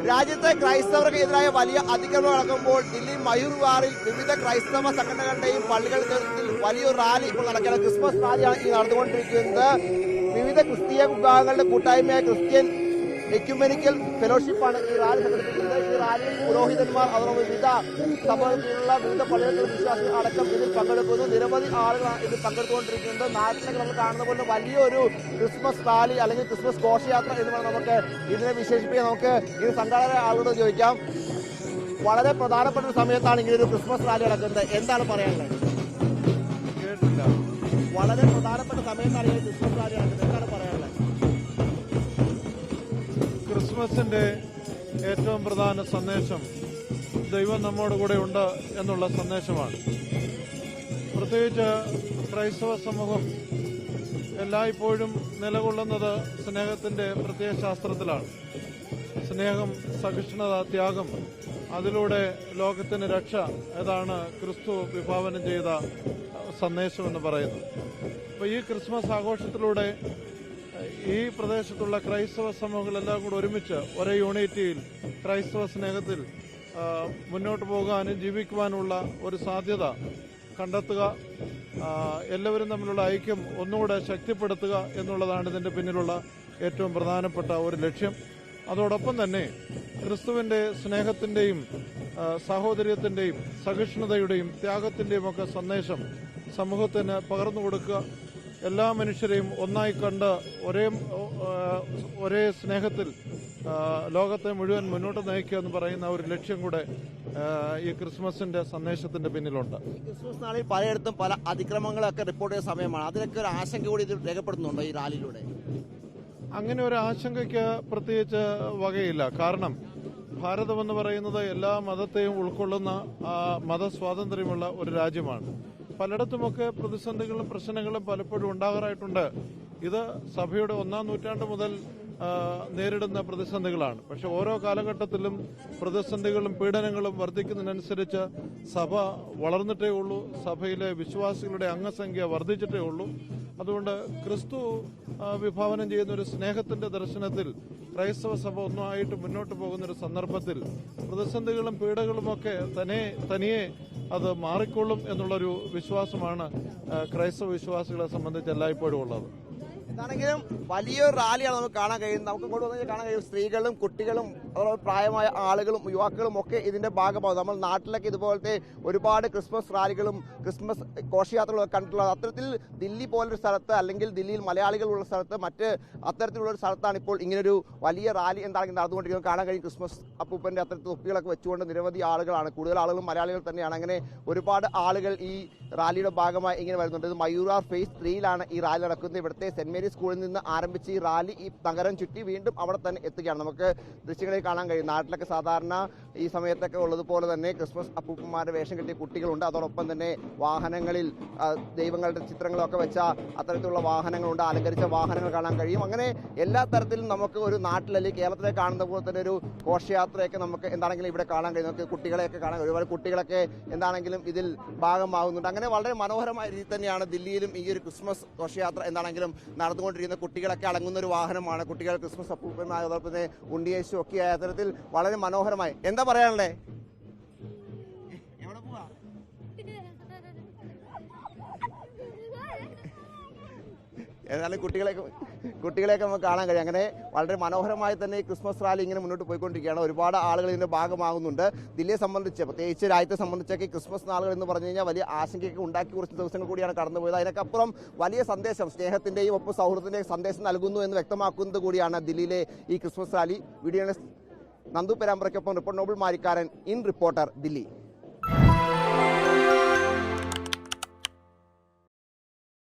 രാജ്യത്തെ ക്രൈസ്തവർക്കെതിരായ വലിയ അതിക്രമം നടക്കുമ്പോൾ ദില്ലി മയൂർവാറിൽ വിവിധ ക്രൈസ്തവ സംഘടനകളുടെയും പള്ളികളുടെ നേതൃത്വത്തിൽ വലിയൊരു റാലി ഇപ്പോൾ നടക്കുകയാണ്. ക്രിസ്മസ് റാലിയാണ് ഈ നടന്നുകൊണ്ടിരിക്കുന്നത്. വിവിധ ക്രിസ്തീയ വിഭാഗങ്ങളുടെ കൂട്ടായ്മയായ ക്രിസ്ത്യൻ എക്യുമെനിക്കൽ ഫെലോഷിപ്പാണ് ഈ റാലി സംഘടിപ്പിക്കുന്നത്. ഈ റാലിയിൽ പുരോഹിതന്മാർ അതോടൊപ്പം വിവിധ സഭകളിലുള്ള വിവിധ പള്ളികളിലെ വിശ്വാസികൾ അടക്കം ഇതിൽ പങ്കെടുക്കുന്നു. നിരവധി ആളുകളാണ് ഇതിൽ പങ്കെടുത്തുകൊണ്ടിരിക്കുന്നത്. നാട്ടിലൊക്കെ നമ്മൾ കാണുന്ന പോലെ വലിയൊരു ക്രിസ്മസ് റാലി അല്ലെങ്കിൽ ക്രിസ്മസ് ഘോഷയാത്ര എന്ന് പറഞ്ഞാൽ നമുക്ക് ഇതിനെ വിശേഷിപ്പിക്കാൻ നമുക്ക് ഇത് സംഘാടക ആളുകളോട് ചോദിക്കാം. വളരെ പ്രധാനപ്പെട്ട ഒരു സമയത്താണ് ഇങ്ങനെ ഒരു ക്രിസ്മസ് റാലി നടക്കുന്നത്, എന്താണ് പറയാനുള്ളത്? വളരെ പ്രധാനപ്പെട്ട സമയത്താണ് ഈ ക്രിസ്മസ് റാലി നടക്കുന്നത്, എന്താണ് പറയാനുള്ളത്? ക്രിസ്മസിന്റെ ഏറ്റവും പ്രധാന സന്ദേശം ദൈവം നമ്മോട് കൂടെ ഉണ്ട് എന്നുള്ള സന്ദേശമാണ്. പ്രത്യേകിച്ച് ക്രൈസ്തവ സമൂഹം എല്ലായ്പ്പോഴും നിലകൊള്ളുന്നത് സ്നേഹത്തിന്റെ പ്രത്യയശാസ്ത്രത്തിലാണ്. സ്നേഹം, സഹിഷ്ണുത, ത്യാഗം, അതിലൂടെ ലോകത്തിന് രക്ഷ, അതാണ് ക്രിസ്തു വിഭാവനം ചെയ്ത സന്ദേശമെന്ന് പറയുന്നത്. അപ്പോൾ ഈ ക്രിസ്മസ് ആഘോഷത്തിലൂടെ ഈ പ്രദേശത്തുള്ള ക്രൈസ്തവ സമൂഹങ്ങളെല്ലാം കൂടെ ഒരുമിച്ച് ഒരേ യൂണിറ്റിയിൽ ക്രൈസ്തവ സ്നേഹത്തിൽ മുന്നോട്ട് പോകാനും ജീവിക്കുവാനുള്ള ഒരു സാധ്യത കണ്ടെത്തുക, എല്ലാവരും തമ്മിലുള്ള ഐക്യം ഒന്നുകൂടെ ശക്തിപ്പെടുത്തുക എന്നുള്ളതാണ് ഇതിന്റെ പിന്നിലുള്ള ഏറ്റവും പ്രധാനപ്പെട്ട ഒരു ലക്ഷ്യം. അതോടൊപ്പം തന്നെ ക്രിസ്തുവിന്റെ സ്നേഹത്തിന്റെയും സാഹോദര്യത്തിന്റെയും സഹിഷ്ണുതയുടെയും ത്യാഗത്തിന്റെയും ഒക്കെ സന്ദേശം സമൂഹത്തിന് പകർന്നു കൊടുക്കുക, എല്ലാ മനുഷ്യരെയും ഒന്നായി കണ്ട് ഒരേ സ്നേഹത്തിൽ ലോകത്തെ മുഴുവൻ മുന്നോട്ട് നയിക്കുക എന്ന് പറയുന്ന ഒരു ലക്ഷ്യം കൂടെ ഈ ക്രിസ്മസിന്റെ സന്ദേശത്തിന്റെ പിന്നിലുണ്ട്. ക്രിസ്മസ് നാളിൽ പലയിടത്തും പല അതിക്രമങ്ങളൊക്കെ റിപ്പോർട്ട് ചെയ്ത സമയമാണ്. അതിനൊക്കെ ഒരു ആശങ്ക കൂടി ഇത് രേഖപ്പെടുന്നുണ്ടോ ഈ റാലിയിലൂടെ? അങ്ങനെ ഒരു ആശങ്കയ്ക്ക് പ്രത്യേകിച്ച് വകയില്ല. കാരണം ഭാരതം എന്ന് പറയുന്നത് എല്ലാ മതത്തെയും ഉൾക്കൊള്ളുന്ന മതസ്വാതന്ത്ര്യമുള്ള ഒരു രാജ്യമാണ്. പലയിടത്തുമൊക്കെ പ്രതിസന്ധികളും പ്രശ്നങ്ങളും പലപ്പോഴും ഉണ്ടാകാറായിട്ടുണ്ട്. ഇത് സഭയുടെ 1-ാം നൂറ്റാണ്ട് മുതൽ നേരിടുന്ന പ്രതിസന്ധികളാണ്. പക്ഷെ ഓരോ കാലഘട്ടത്തിലും പ്രതിസന്ധികളും പീഡനങ്ങളും വർദ്ധിക്കുന്നതിനനുസരിച്ച് സഭ വളർന്നിട്ടേ ഉള്ളൂ, സഭയിലെ വിശ്വാസികളുടെ അംഗസംഖ്യ വർദ്ധിച്ചിട്ടേ ഉള്ളൂ. അതുകൊണ്ട് ക്രിസ്തു വിഭാവനം ചെയ്യുന്ന ഒരു സ്നേഹത്തിന്റെ ദർശനത്തിൽ ക്രൈസ്തവ സഭ ഒന്നുമായിട്ട് മുന്നോട്ട് പോകുന്ന ഒരു സന്ദർഭത്തിൽ പ്രതിസന്ധികളും പീഡകളുമൊക്കെ തനിയെ അത് മാറിക്കൊള്ളും എന്നുള്ളൊരു വിശ്വാസമാണ് ക്രൈസ്തവ വിശ്വാസികളെ സംബന്ധിച്ച് എല്ലായ്പ്പോഴും ഉള്ളത്. എന്താണെങ്കിലും വലിയൊരു റാലിയാണ് നമുക്ക് കാണാൻ കഴിയുന്നത്. നമുക്ക് ഇങ്ങോട്ട് വന്നാൽ കാണാൻ കഴിയും സ്ത്രീകളും കുട്ടികളും അതുപോലെ പ്രായമായ ആളുകളും യുവാക്കളും ഒക്കെ ഇതിന്റെ ഭാഗമാകും. നമ്മൾ നാട്ടിലൊക്കെ ഇതുപോലത്തെ ഒരുപാട് ക്രിസ്മസ് റാലികളും ക്രിസ്മസ് ഘോഷയാത്രകളും കണ്ടിട്ടുള്ളത്. അത്തരത്തിൽ ദില്ലി പോലൊരു സ്ഥലത്ത് അല്ലെങ്കിൽ ദില്ലിയിൽ മലയാളികളുള്ള സ്ഥലത്ത് മറ്റ് അത്തരത്തിലുള്ള ഒരു സ്ഥലത്താണ് ഇപ്പോൾ ഇങ്ങനൊരു വലിയ റാലി എന്താണെങ്കിലും നടന്നുകൊണ്ടിരിക്കുന്നത്. കാണാൻ കഴിയും ക്രിസ്മസ് അപ്പൂപ്പന്റെ അത്തരത്തിൽ തൊപ്പികളൊക്കെ വെച്ചുകൊണ്ട് നിരവധി ആളുകളാണ്, കൂടുതൽ ആളുകളും മലയാളികൾ തന്നെയാണ്. അങ്ങനെ ഒരുപാട് ആളുകൾ ഈ റാലിയുടെ ഭാഗമായി ഇങ്ങനെ വരുന്നുണ്ട്. ഇത് മയൂറാർ ഫേസ് 3യിലാണ് ഈ റാലി നടക്കുന്നത്. ഇവിടുത്തെ സെന്റ് മേരീസ് സ്കൂളിൽ നിന്ന് ആരംഭിച്ച് ഈ റാലി ഈ നഗരം ചുറ്റി വീണ്ടും അവിടെ തന്നെ എത്തുകയാണ്. നമുക്ക് ദൃശ്യങ്ങളിൽ കാണാൻ കഴിയും. നാട്ടിലൊക്കെ സാധാരണ ഈ സമയത്തൊക്കെ ഉള്ളതുപോലെ തന്നെ ക്രിസ്മസ് അപ്പൂപ്പന്മാരുടെ വേഷം കെട്ടിയ കുട്ടികളുണ്ട്. അതോടൊപ്പം തന്നെ വാഹനങ്ങളിൽ ദൈവങ്ങളുടെ ചിത്രങ്ങളൊക്കെ വെച്ച അത്തരത്തിലുള്ള വാഹനങ്ങളുണ്ട്, അലങ്കരിച്ച വാഹനങ്ങൾ കാണാൻ കഴിയും. അങ്ങനെ എല്ലാ തരത്തിലും നമുക്ക് ഒരു നാട്ടിലല്ലെങ്കിൽ കേരളത്തിലെ കാണുന്ന പോലെ തന്നെ ഒരു ഘോഷയാത്രയൊക്കെ നമുക്ക് എന്താണെങ്കിലും ഇവിടെ കാണാൻ കഴിയും. നമുക്ക് കുട്ടികളെയൊക്കെ കാണാൻ കഴിയും. ഒരുപാട് കുട്ടികളൊക്കെ എന്താണെങ്കിലും ഇതിൽ ഭാഗമാകുന്നുണ്ട്. അങ്ങനെ വളരെ മനോഹരമായ രീതിയിൽ തന്നെയാണ് ദില്ലിയിലും ഈ ഒരു ക്രിസ്മസ് ഘോഷയാത്ര എന്താണെങ്കിലും നടന്നുകൊണ്ടിരിക്കുന്ന. കുട്ടികളൊക്കെ അടങ്ങുന്ന ഒരു വാഹനമാണ്. കുട്ടികൾ ക്രിസ്മസ് അപ്പൂപ്പന്മാർ അതോടൊപ്പം തന്നെ ഉണ്ണിയേശു ഒക്കെ ആയ തരത്തിൽ വളരെ മനോഹരമായി. എന്താ പറയാനുള്ളേ? എവിടെ പോവാ? എന്നാലും കുട്ടികളെയൊക്കെ നമുക്ക് കാണാൻ കഴിയും. അങ്ങനെ വളരെ മനോഹരമായി തന്നെ ഈ ക്രിസ്മസ് റാലി ഇങ്ങനെ മുന്നോട്ട് പോയിക്കൊണ്ടിരിക്കുകയാണ്. ഒരുപാട് ആളുകൾ ഇതിന്റെ ഭാഗമാകുന്നുണ്ട്. ദില്ലിയെ സംബന്ധിച്ച് പ്രത്യേകിച്ച് രാജ്യത്തെ സംബന്ധിച്ചൊക്കെ ക്രിസ്മസ് നാളുകൾ എന്ന് പറഞ്ഞു കഴിഞ്ഞാൽ വലിയ ആശങ്കയൊക്കെ ഉണ്ടാക്കി കുറച്ച് ദിവസങ്ങൾ കൂടിയാണ് കടന്നുപോയത്. അതിനൊക്കപ്പുറം വലിയ സന്ദേശം, സ്നേഹത്തിന്റെയും ഒപ്പം സൗഹൃദത്തിന്റെയും സന്ദേശം നൽകുന്നു എന്ന് വ്യക്തമാക്കുന്നത് കൂടിയാണ് ദില്ലിയിലെ ഈ ക്രിസ്മസ് റാലി. വീഡിയോ നന്ദു പെരാമ്പ്രയ്ക്കൊപ്പം report Noble Marikkaran, in reporter, Delhi.